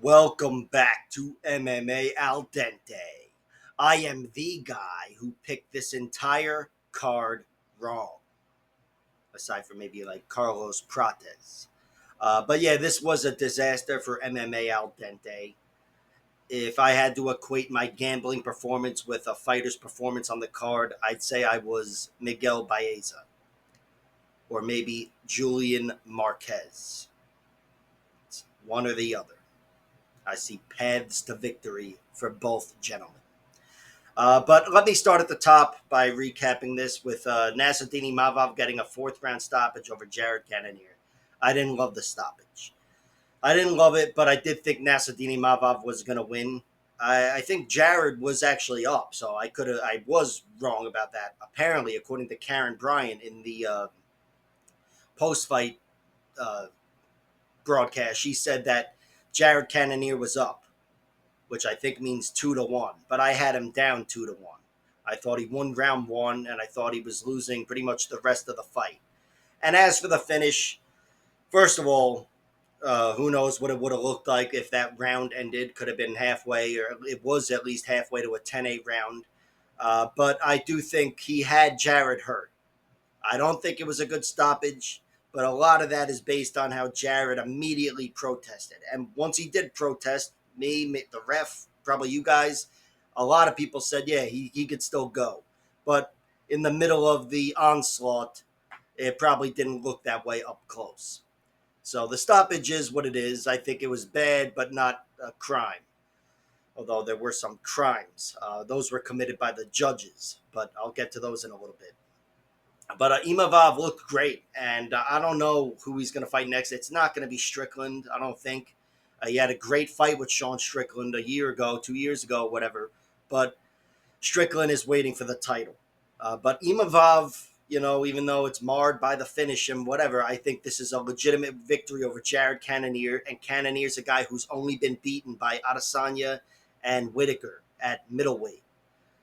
Welcome back to MMA Al Dente. I am the guy who picked this entire card wrong, aside from maybe like Carlos Prates. But yeah, this was a disaster for MMA Al Dente. If I had to equate my gambling performance with a fighter's performance on the card, I'd say I was Miguel Baeza or maybe Julian Marquez. It's one or the other. I see paths to victory for both gentlemen. But let me start at the top by recapping this with Nasruddin Imavov getting a fourth round stoppage over Jared Cannonier. I didn't love the stoppage. I didn't love it, but I did think Nasruddin Imavov was going to win. I think Jared was actually up, so I was wrong about that. Apparently, according to Karen Bryant in the post fight uh, broadcast, she said that Jared Cannonier was up, which I think means 2-1. But I had him down 2-1. I thought he won round one, and I thought he was losing pretty much the rest of the fight. And as for the finish, first of all, who knows what it would have looked like if that round ended? Could have been halfway, or it was at least halfway to a 10-8 round. But I do think he had Jared hurt. I don't think it was a good stoppage, but a lot of that is based on how Jared immediately protested. And once he did protest, the ref, probably you guys, a lot of people said, yeah, he could still go. But in the middle of the onslaught, it probably didn't look that way up close. So the stoppage is what it is. I think it was bad, but not a crime. Although there were some crimes. Those were committed by the judges, but I'll get to those in a little bit. But Imavov looked great, and I don't know who he's going to fight next. It's not going to be Strickland, I don't think. He had a great fight with Sean Strickland a year ago, 2 years ago, whatever. But Strickland is waiting for the title. But Imavov, even though it's marred by the finish and whatever, I think this is a legitimate victory over Jared Cannonier. And Cannonier's a guy who's only been beaten by Adesanya and Whitaker at middleweight.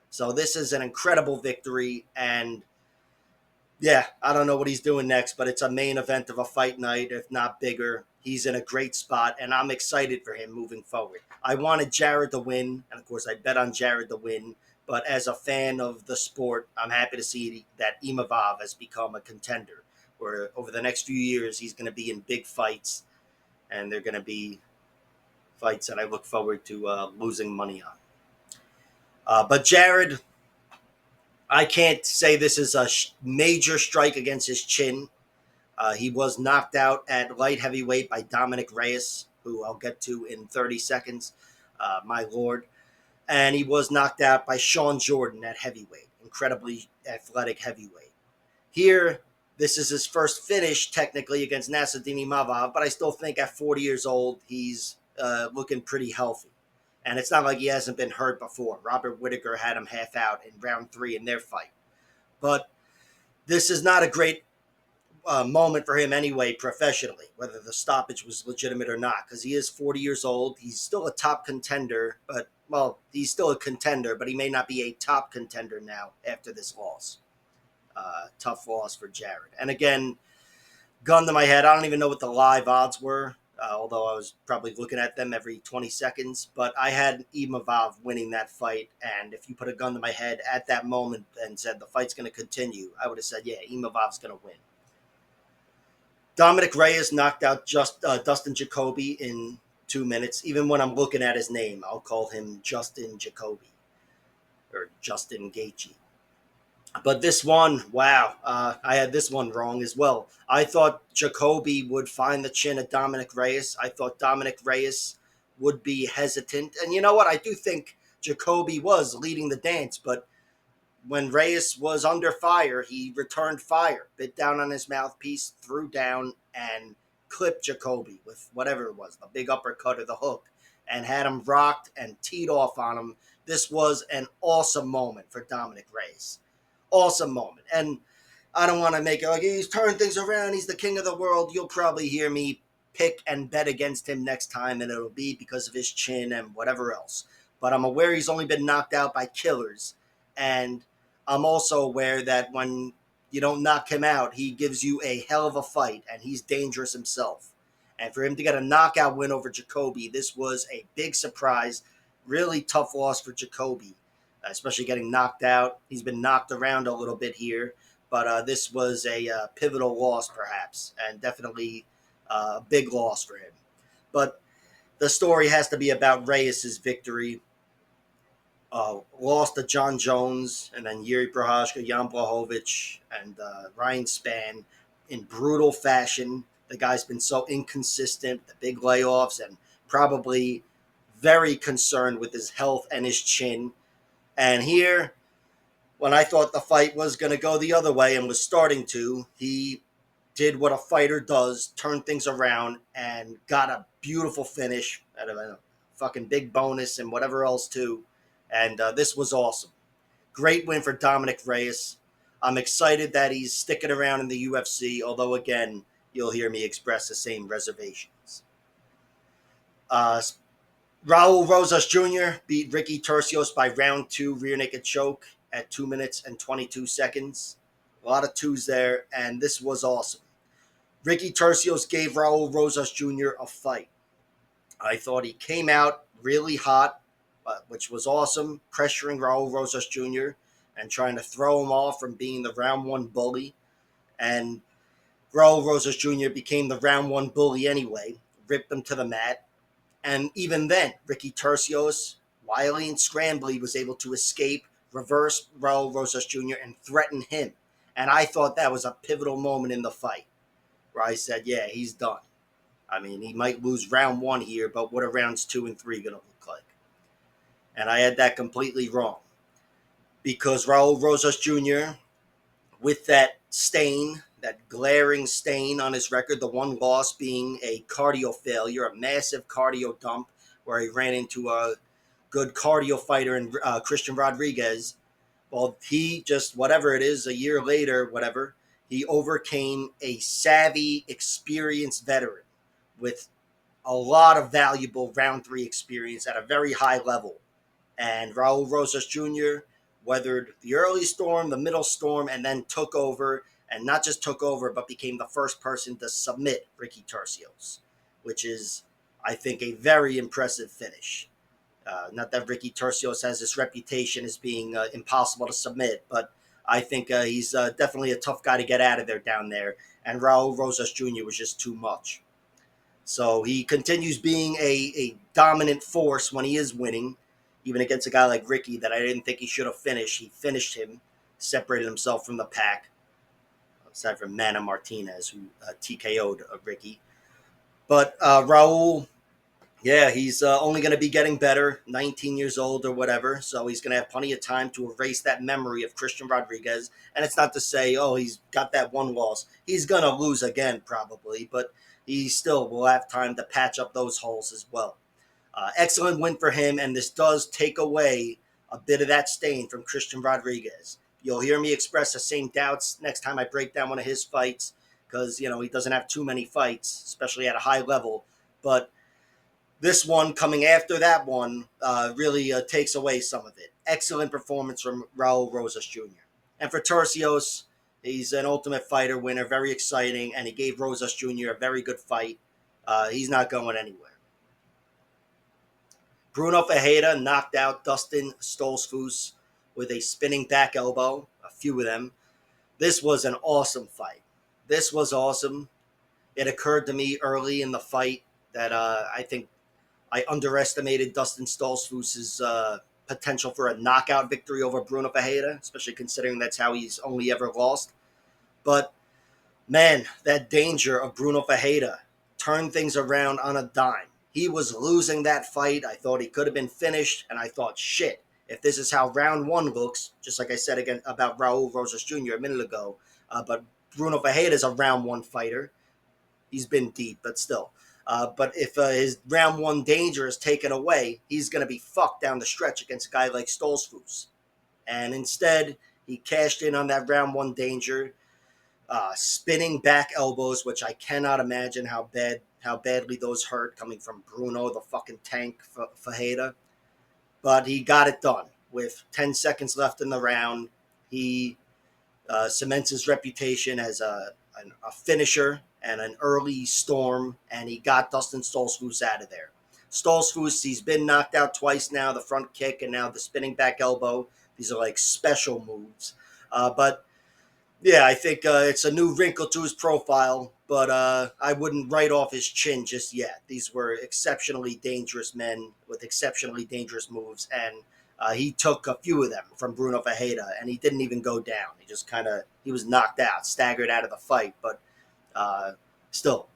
So this is an incredible victory, and yeah, I don't know what he's doing next, but it's a main event of a fight night, if not bigger. He's in a great spot, and I'm excited for him moving forward. I wanted Jared to win, and of course, I bet on Jared to win. But as a fan of the sport, I'm happy to see that Imavov has become a contender. Where over the next few years, he's going to be in big fights, and they're going to be fights that I look forward to losing money on. But Jared, I can't say this is a major strike against his chin. He was knocked out at light heavyweight by Dominic Reyes, who I'll get to in 30 seconds, my lord. And he was knocked out by Sean Jordan at heavyweight, incredibly athletic heavyweight. Here, this is his first finish, technically, against Nasruddin Imavov, but I still think at 40 years old, he's looking pretty healthy. And it's not like he hasn't been hurt before. Robert Whitaker had him half out in round 3 in their fight. But this is not a great moment for him anyway, professionally, whether the stoppage was legitimate or not, because he is 40 years old. He's still a top contender, he's still a contender, but he may not be a top contender now after this loss. Tough loss for Jared. And again, gun to my head, I don't even know what the live odds were, although I was probably looking at them every 20 seconds. But I had Imavov winning that fight, and if you put a gun to my head at that moment and said the fight's going to continue, I would have said, yeah, Imavov's going to win. Dominic Reyes knocked out Dustin Jacoby in 2 minutes. Even when I'm looking at his name, I'll call him Justin Jacoby or Justin Gaethje. But this one, wow, I had this one wrong as well. I thought Jacoby would find the chin of Dominic Reyes. I thought Dominic Reyes would be hesitant. And you know what? I do think Jacoby was leading the dance, but when Reyes was under fire, he returned fire, bit down on his mouthpiece, threw down, and clipped Jacoby with whatever it was, the big uppercut or the hook, and had him rocked and teed off on him. This was an awesome moment for Dominic Reyes. Awesome moment. And I don't want to make it like he's turned things around, he's the king of the world. You'll probably hear me pick and bet against him next time, and it'll be because of his chin and whatever else. But I'm aware he's only been knocked out by killers, and I'm also aware that when you don't knock him out, he gives you a hell of a fight, and he's dangerous himself. And for him to get a knockout win over Jacoby, this was a big surprise. Really tough loss for Jacoby, especially getting knocked out. He's been knocked around a little bit here, but this was a pivotal loss, perhaps, and definitely a big loss for him. But the story has to be about Reyes' victory. Lost to John Jones, and then Yuri Prohashka, Jan Blachowicz, and Ryan Spann in brutal fashion. The guy's been so inconsistent, the big layoffs, and probably very concerned with his health and his chin. And here, when I thought the fight was going to go the other way and was starting to, he did what a fighter does, turned things around, and got a beautiful finish out of a fucking big bonus and whatever else too. And this was awesome. Great win for Dominic Reyes. I'm excited that he's sticking around in the UFC, although again, you'll hear me express the same reservations. Uh, Raul Rosas Jr. beat Ricky Tercios by round 2 rear naked choke at 2 minutes and 22 seconds. A lot of twos there, and this was awesome. Ricky Tercios gave Raul Rosas Jr. a fight. I thought he came out really hot, which was awesome, pressuring Raul Rosas Jr. and trying to throw him off from being the round 1 bully. And Raul Rosas Jr. became the round 1 bully anyway, ripped him to the mat. And even then, Ricky Tercios, wily and scrambly, was able to escape, reverse Raul Rosas Jr., and threaten him. And I thought that was a pivotal moment in the fight, where I said, yeah, he's done. I mean, he might lose round 1 here, but what are rounds 2 and 3 going to look like? And I had that completely wrong. Because Raul Rosas Jr., with that stain, that glaring stain on his record, the one loss being a cardio failure, a massive cardio dump, where he ran into a good cardio fighter in Christian Rodriguez. Well, he just, whatever it is, a year later, whatever, he overcame a savvy, experienced veteran with a lot of valuable round 3 experience at a very high level. And Raul Rosas Jr. weathered the early storm, the middle storm, and then took over, and not just took over, but became the first person to submit Ricky Tercios, which is, I think, a very impressive finish. Not that Ricky Tercios has this reputation as being impossible to submit, but I think he's definitely a tough guy to get out of there down there, and Raul Rosas Jr. was just too much. So he continues being a dominant force when he is winning, even against a guy like Ricky that I didn't think he should have finished. He finished him, separated himself from the pack, aside from Mana Martinez, who TKO'd Ricky. But Raul, yeah, he's only going to be getting better, 19 years old or whatever, so he's going to have plenty of time to erase that memory of Christian Rodriguez. And it's not to say, oh, he's got that one loss. He's going to lose again, probably, but he still will have time to patch up those holes as well. Excellent win for him, and this does take away a bit of that stain from Christian Rodriguez. You'll hear me express the same doubts next time I break down one of his fights, because, you know, he doesn't have too many fights, especially at a high level, but this one coming after that one really takes away some of it. Excellent performance from Raul Rosas Jr. And for Tercios, he's an Ultimate Fighter winner, very exciting, and he gave Rosas Jr. a very good fight. He's not going anywhere. Bruno Ferreira knocked out Dustin Stoltzfus with a spinning back elbow, a few of them. This was an awesome fight. This was awesome. It occurred to me early in the fight that I think I underestimated Dustin Stoltzfus' potential for a knockout victory over Bruno Ferreira, especially considering that's how he's only ever lost. But, man, that danger of Bruno Ferreira turned things around on a dime. He was losing that fight. I thought he could have been finished, and I thought, shit, if this is how round 1 looks, just like I said again about Raul Rosas Jr. a minute ago, but Bruno Ferreira is a round 1 fighter. He's been deep, but still. But if his round 1 danger is taken away, he's going to be fucked down the stretch against a guy like Stoltzfus. And instead, he cashed in on that round 1 danger, spinning back elbows, which I cannot imagine how badly those hurt coming from Bruno, the fucking tank Ferreira. But he got it done. With 10 seconds left in the round, he cements his reputation as a finisher, and an early storm, and he got Dustin Stoltzfus out of there. Stoltzfus, he's been knocked out twice now, the front kick and now the spinning back elbow. These are like special moves. But yeah, I think it's a new wrinkle to his profile, but I wouldn't write off his chin just yet. These were exceptionally dangerous men with exceptionally dangerous moves, and he took a few of them from Bruno Fajeda, and he didn't even go down. He just he was knocked out, staggered out of the fight, but uh, still,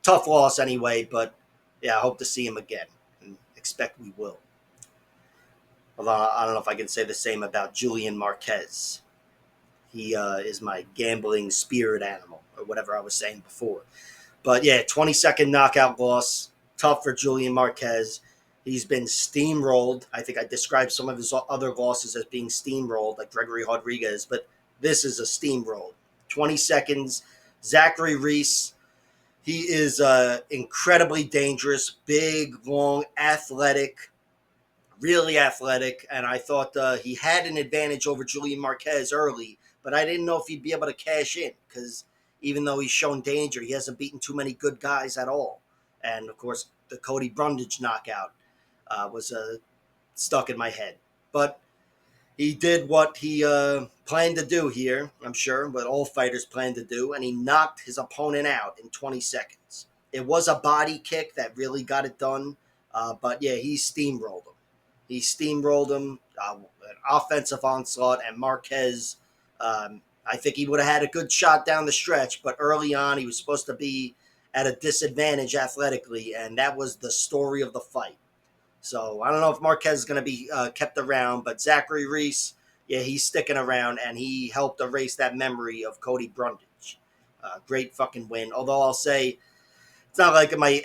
tough loss anyway, but yeah, I hope to see him again, and expect we will. Although I don't know if I can say the same about Julian Marquez. He is my gambling spirit animal, or whatever I was saying before. But yeah, 22nd knockout loss. Tough for Julian Marquez. He's been steamrolled. I think I described some of his other losses as being steamrolled, like Gregory Rodriguez, but this is a steamroll. 20 seconds. Zachary Reese, he is incredibly dangerous, big, long, athletic, really athletic, and I thought he had an advantage over Julian Marquez early, but I didn't know if he'd be able to cash in because even though he's shown danger, he hasn't beaten too many good guys at all. And of course, the Cody Brundage knockout was stuck in my head. But he did what he planned to do here, I'm sure, what all fighters plan to do, and he knocked his opponent out in 20 seconds. It was a body kick that really got it done, but yeah, he steamrolled him. He steamrolled him, an offensive onslaught, and Marquez, I think he would have had a good shot down the stretch, but early on he was supposed to be at a disadvantage athletically, and that was the story of the fight. So I don't know if Marquez is going to be kept around, but Zachary Reese, yeah, he's sticking around, and he helped erase that memory of Cody Brundage. Great fucking win. Although I'll say it's not like my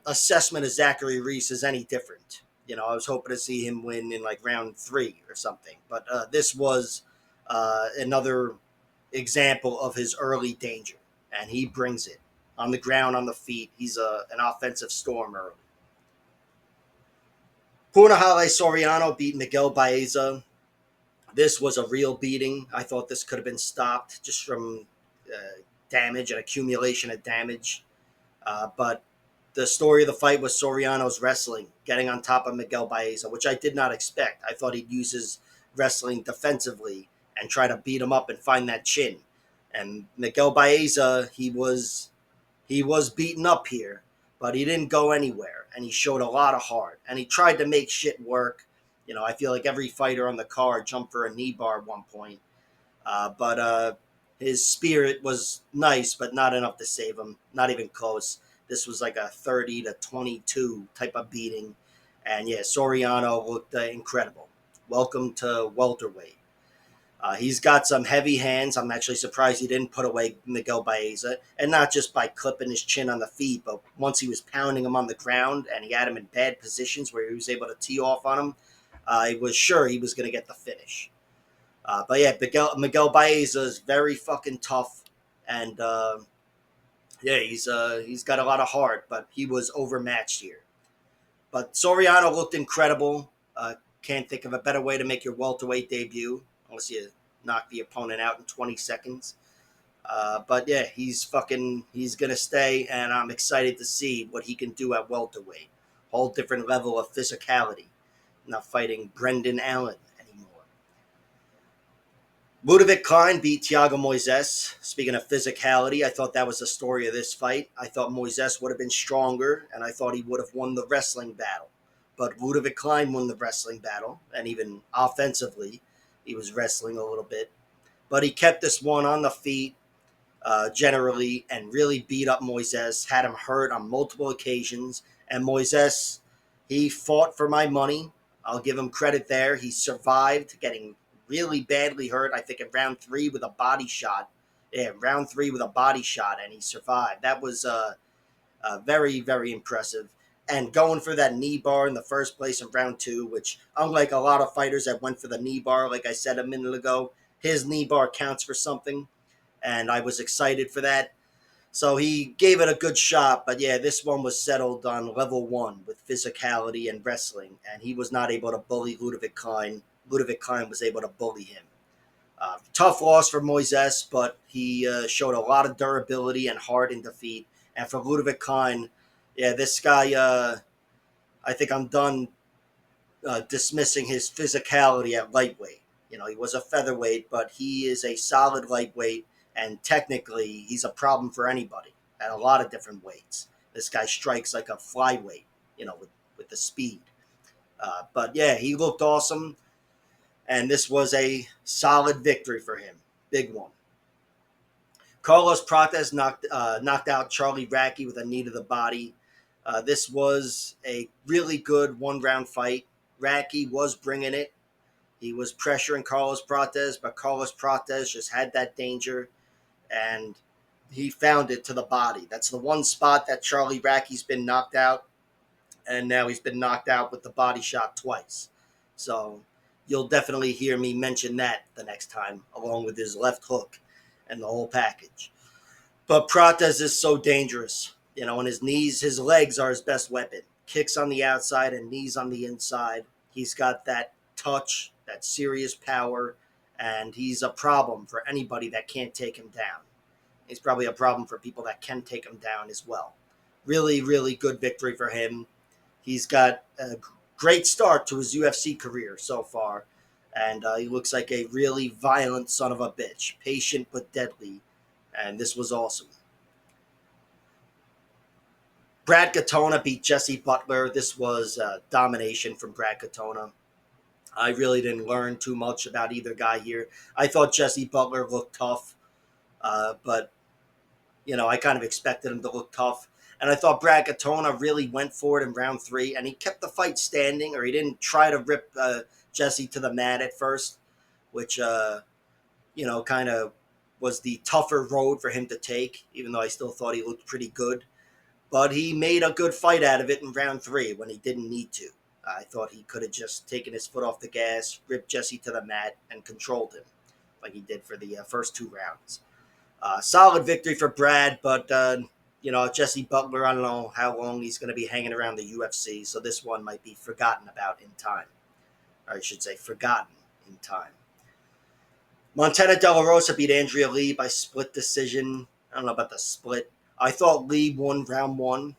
assessment of Zachary Reese is any different. You know, I was hoping to see him win in like round 3 or something, but this was another example of his early danger, and he brings it on the ground, on the feet. He's an offensive storm early. Punahale Soriano beat Miguel Baeza. This was a real beating. I thought this could have been stopped just from damage and accumulation of damage. But the story of the fight was Soriano's wrestling, getting on top of Miguel Baeza, which I did not expect. I thought he'd use his wrestling defensively and try to beat him up and find that chin. And Miguel Baeza, he was beaten up here, but he didn't go anywhere, and he showed a lot of heart, and he tried to make shit work. You know, I feel like every fighter on the card jumped for a knee bar at one point, but his spirit was nice, but not enough to save him. Not even close. This was like a 30-22 type of beating, and yeah, Soriano looked incredible. Welcome to welterweight. He's got some heavy hands. I'm actually surprised he didn't put away Miguel Baeza, and not just by clipping his chin on the feet, but once he was pounding him on the ground and he had him in bad positions where he was able to tee off on him, I was sure he was going to get the finish. But yeah, Miguel Baeza is very fucking tough, and yeah, he's got a lot of heart, but he was overmatched here. But Soriano looked incredible. Can't think of a better way to make your welterweight debut unless you knock the opponent out in 20 seconds. But yeah, he's gonna stay, and I'm excited to see what he can do at welterweight. Whole different level of physicality. Not fighting Brendan Allen anymore. Ludovic Klein beat Thiago Moises. Speaking of physicality, I thought that was the story of this fight. I thought Moises would have been stronger, and I thought he would have won the wrestling battle. But Ludovic Klein won the wrestling battle, and even offensively, he was wrestling a little bit. But he kept this one on the feet, generally, and really beat up Moises, had him hurt on multiple occasions. And Moises, he fought for my money. I'll give him credit there. He survived getting really badly hurt, I think in round 3 with a body shot. Yeah, round 3 with a body shot, and he survived. That was very, very impressive. And going for that knee bar in the first place in round 2, which unlike a lot of fighters that went for the knee bar, like I said a minute ago, his knee bar counts for something, and I was excited for that. So he gave it a good shot, but yeah, this one was settled on level 1 with physicality and wrestling, and he was not able to bully Ludovic Klein. Ludovic Klein was able to bully him. Tough loss for Moises, but he showed a lot of durability and heart in defeat. And for Ludovic Klein, yeah, this guy, I think I'm done dismissing his physicality at lightweight. You know, he was a featherweight, but he is a solid lightweight, and technically, he's a problem for anybody at a lot of different weights. This guy strikes like a flyweight, with the speed. But yeah, he looked awesome, and this was a solid victory for him. Big one. Carlos Prates knocked out Charlie Racky with a knee to the body. This was a really good one-round fight. Racky was bringing it. He was pressuring Carlos Prates, but Carlos Prates just had that danger, and he found it to the body. That's the one spot that Charlie Racky's been knocked out, and now he's been knocked out with the body shot twice. So you'll definitely hear me mention that the next time, along with his left hook and the whole package. But Prates is so dangerous, and his legs are his best weapon. Kicks on the outside and knees on the inside. He's got that touch, that serious power, and he's a problem for anybody that can't take him down. He's probably a problem for people that can take him down as well. Really, really good victory for him. He's got a great start to his UFC career so far, and he looks like a really violent son of a bitch, patient but deadly, and this was awesome. Brad Katona beat Jesse Butler. This was domination from Brad Katona. I really didn't learn too much about either guy here. I thought Jesse Butler looked tough, but I kind of expected him to look tough. And I thought Brad Katona really went for it in round 3, and he kept the fight standing, or he didn't try to rip Jesse to the mat at first, which kind of was the tougher road for him to take. Even though I still thought he looked pretty good. But he made a good fight out of it in round 3 when he didn't need to. I thought he could have just taken his foot off the gas, ripped Jesse to the mat, and controlled him like he did for the first 2 rounds. Solid victory for Brad, but, Jesse Butler, I don't know how long he's going to be hanging around the UFC, so this one might be forgotten about in time. Or I should say forgotten in time. Montana De La Rosa beat Andrea Lee by split decision. I don't know about the split. I thought Lee won round 1,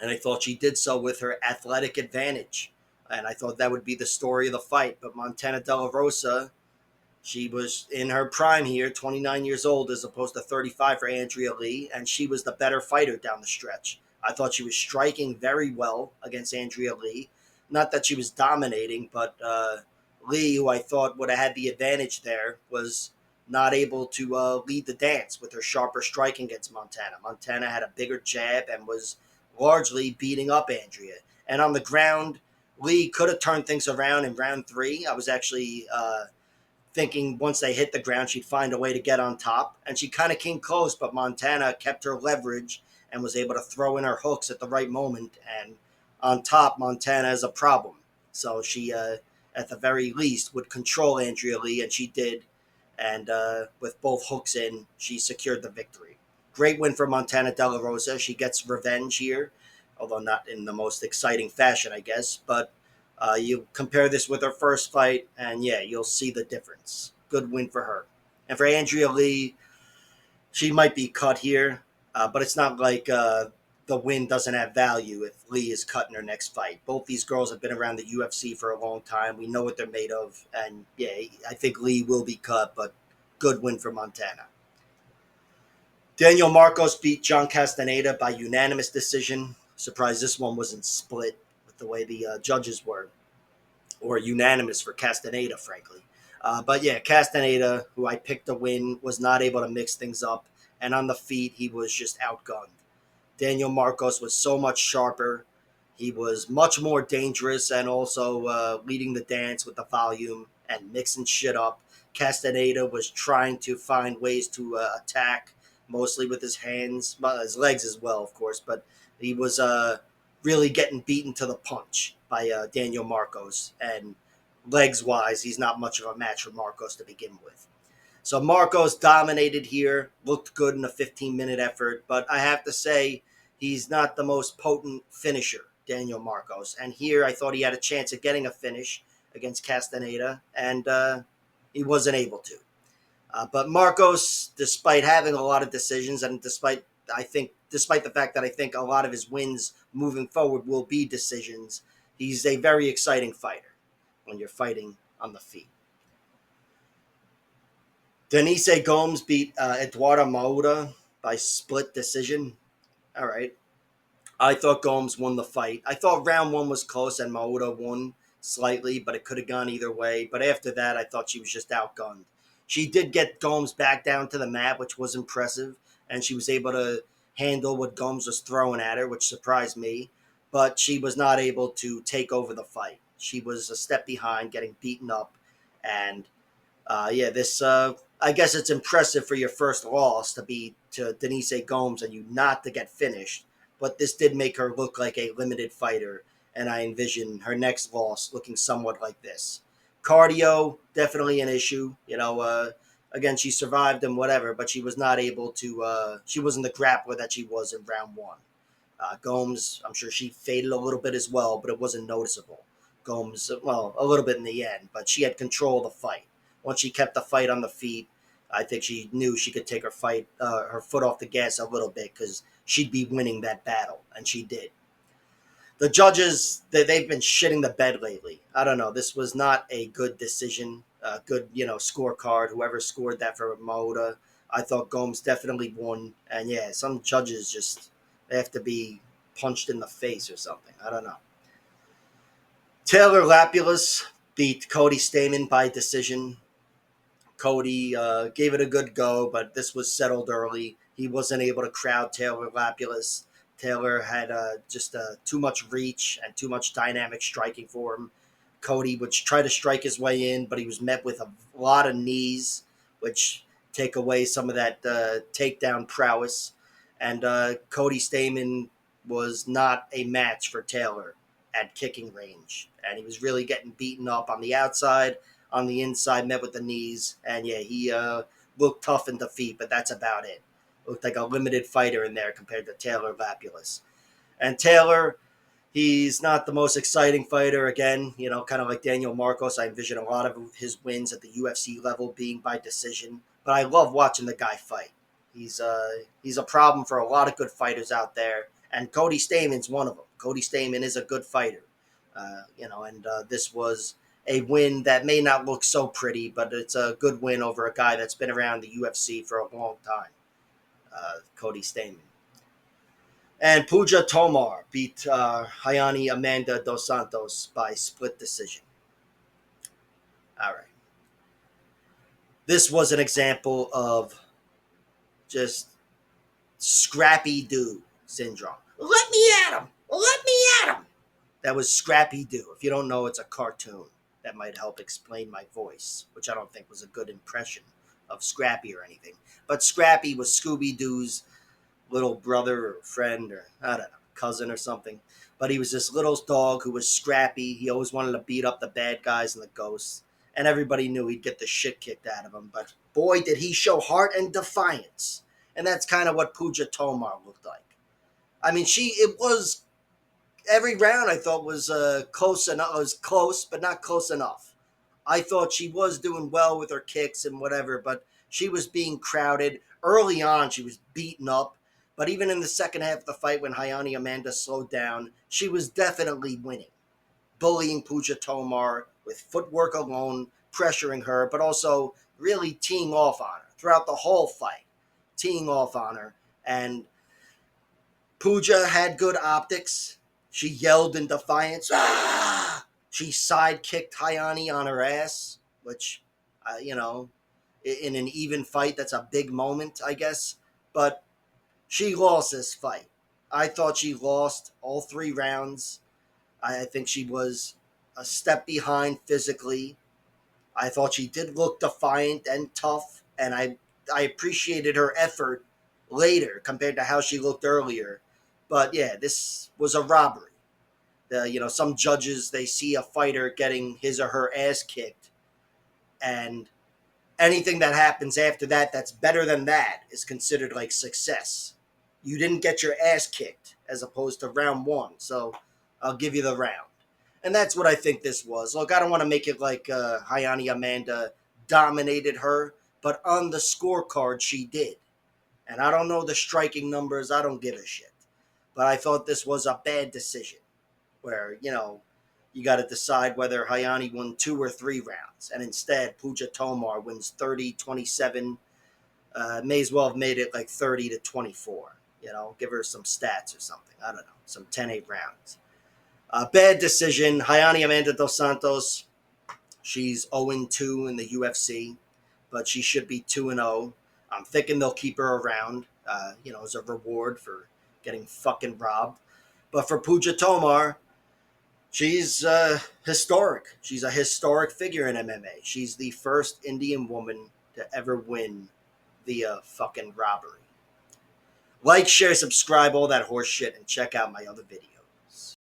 and I thought she did so with her athletic advantage. And I thought that would be the story of the fight. But Montana De La Rosa, she was in her prime here, 29 years old as opposed to 35 for Andrea Lee, and she was the better fighter down the stretch. I thought she was striking very well against Andrea Lee. Not that she was dominating, but Lee, who I thought would have had the advantage there, was not able to lead the dance with her sharper striking against Montana. Montana had a bigger jab and was largely beating up Andrea. And on the ground, Lee could have turned things around in round 3. I was actually thinking once they hit the ground, she'd find a way to get on top. And she kind of came close, but Montana kept her leverage and was able to throw in her hooks at the right moment. And on top, Montana is a problem. So she, at the very least, would control Andrea Lee, and she did. And with both hooks in, she secured the victory. Great win for Montana De La Rosa. She gets revenge here, although not in the most exciting fashion, I guess. But you compare this with her first fight, and yeah, you'll see the difference. Good win for her. And for Andrea Lee, she might be cut here, but it's not like the win doesn't have value if Lee is cut in her next fight. Both these girls have been around the UFC for a long time. We know what they're made of. And yeah, I think Lee will be cut, but good win for Montana. Daniel Marcos beat John Castaneda by unanimous decision. Surprised this one wasn't split with the way the judges were, or unanimous for Castaneda, frankly. But yeah, Castaneda, who I picked to win, was not able to mix things up. And on the feet, he was just outgunned. Daniel Marcos was so much sharper. He was much more dangerous and also leading the dance with the volume and mixing shit up. Castaneda was trying to find ways to attack, mostly with his hands, his legs as well, of course. But he was really getting beaten to the punch by Daniel Marcos. And legs-wise, he's not much of a match for Marcos to begin with. So Marcos dominated here, looked good in a 15-minute effort. But I have to say, he's not the most potent finisher, Daniel Marcos. And here I thought he had a chance of getting a finish against Castaneda, and he wasn't able to. But Marcos, despite having a lot of decisions, and despite the fact that I think a lot of his wins moving forward will be decisions, he's a very exciting fighter when you're fighting on the feet. Denise Gomes beat Eduardo Mauda by split decision. All right. I thought Gomes won the fight. I thought round one was close and Mauda won slightly, but it could have gone either way. But after that, I thought she was just outgunned. She did get Gomes back down to the mat, which was impressive, and she was able to handle what Gomes was throwing at her, which surprised me. But she was not able to take over the fight. She was a step behind, getting beaten up, and yeah, this I guess it's impressive for your first loss to be to Denise Gomes and you not to get finished, but this did make her look like a limited fighter, and I envision her next loss looking somewhat like this. Cardio definitely an issue, Again, she survived and whatever, but she was not able to. She wasn't the grappler that she was in round one. Gomes, I'm sure she faded a little bit as well, but it wasn't noticeable. Gomes, well, a little bit in the end, but she had control of the fight. Once she kept the fight on the feet, I think she knew she could take her foot off the gas a little bit because she'd be winning that battle, and she did. The judges, they've been shitting the bed lately. I don't know. This was not a good decision, good scorecard. Whoever scored that for Maoda, I thought Gomes definitely won. And yeah, some judges just they have to be punched in the face or something. I don't know. Taylor Lapulus beat Cody Stamen by decision. Cody gave it a good go, but this was settled early. He wasn't able to crowd Taylor Lapulus. Taylor had just too much reach and too much dynamic striking for him. Cody would try to strike his way in, but he was met with a lot of knees, which take away some of that takedown prowess. And Cody Stamen was not a match for Taylor at kicking range. And he was really getting beaten up on the outside, on the inside, met with the knees. And yeah, he looked tough in defeat, but that's about it. Looked like a limited fighter in there compared to Taylor Lapulus. And Taylor, he's not the most exciting fighter. Again, kind of like Daniel Marcos, I envision a lot of his wins at the UFC level being by decision. But I love watching the guy fight. He's a problem for a lot of good fighters out there, and Cody Stamen's one of them. Cody Stamen is a good fighter, and this was a win that may not look so pretty, but it's a good win over a guy that's been around the UFC for a long time, Cody Stamen. And Puja Tomar beat Hayani Amanda Dos Santos by split decision. All right. This was an example of just Scrappy Doo syndrome. Let me at him! Let me at him! That was Scrappy Doo. If you don't know, it's a cartoon. That might help explain my voice, which I don't think was a good impression of Scrappy or anything. But Scrappy was Scooby Doo's little brother or friend or I don't know, cousin or something. But he was this little dog who was scrappy. He always wanted to beat up the bad guys and the ghosts. And everybody knew he'd get the shit kicked out of him. But boy, did he show heart and defiance. And that's kind of what Puja Tomar looked like. I mean, it was every round I thought was close enough. It was close, but not close enough. I thought she was doing well with her kicks and whatever, but she was being crowded. Early on, she was beaten up. But even in the second half of the fight, when Hayani Amanda slowed down, she was definitely winning. Bullying Puja Tomar with footwork alone, pressuring her, but also really teeing off on her throughout the whole fight. Teeing off on her. And Puja had good optics. She yelled in defiance. Ah! She side kicked Hayani on her ass, which, in an even fight, that's a big moment, I guess. But she lost this fight. I thought she lost all three rounds. I think she was a step behind physically. I thought she did look defiant and tough, and I appreciated her effort later compared to how she looked earlier. But yeah, this was a robbery. Some judges, they see a fighter getting his or her ass kicked, and anything that happens after that that's better than that is considered like success. You didn't get your ass kicked as opposed to round one, so I'll give you the round. And that's what I think this was. Look, I don't want to make it like Hayani Amanda dominated her, but on the scorecard she did. And I don't know the striking numbers, I don't give a shit. But I thought this was a bad decision where, you got to decide whether Hayani won 2 or 3 rounds. And instead, Puja Tomar wins 30-27. May as well have made it like 30-24. Give her some stats or something. I don't know. Some 10-8 rounds. Bad decision. Hayani Amanda Dos Santos, she's 0-2 in the UFC, but she should be 2-0. I'm thinking they'll keep her around, as a reward for getting fucking robbed. But for Puja Tomar, she's historic. She's a historic figure in MMA. She's the first Indian woman to ever win via fucking robbery. Like, share, subscribe, all that horse shit, and check out my other videos.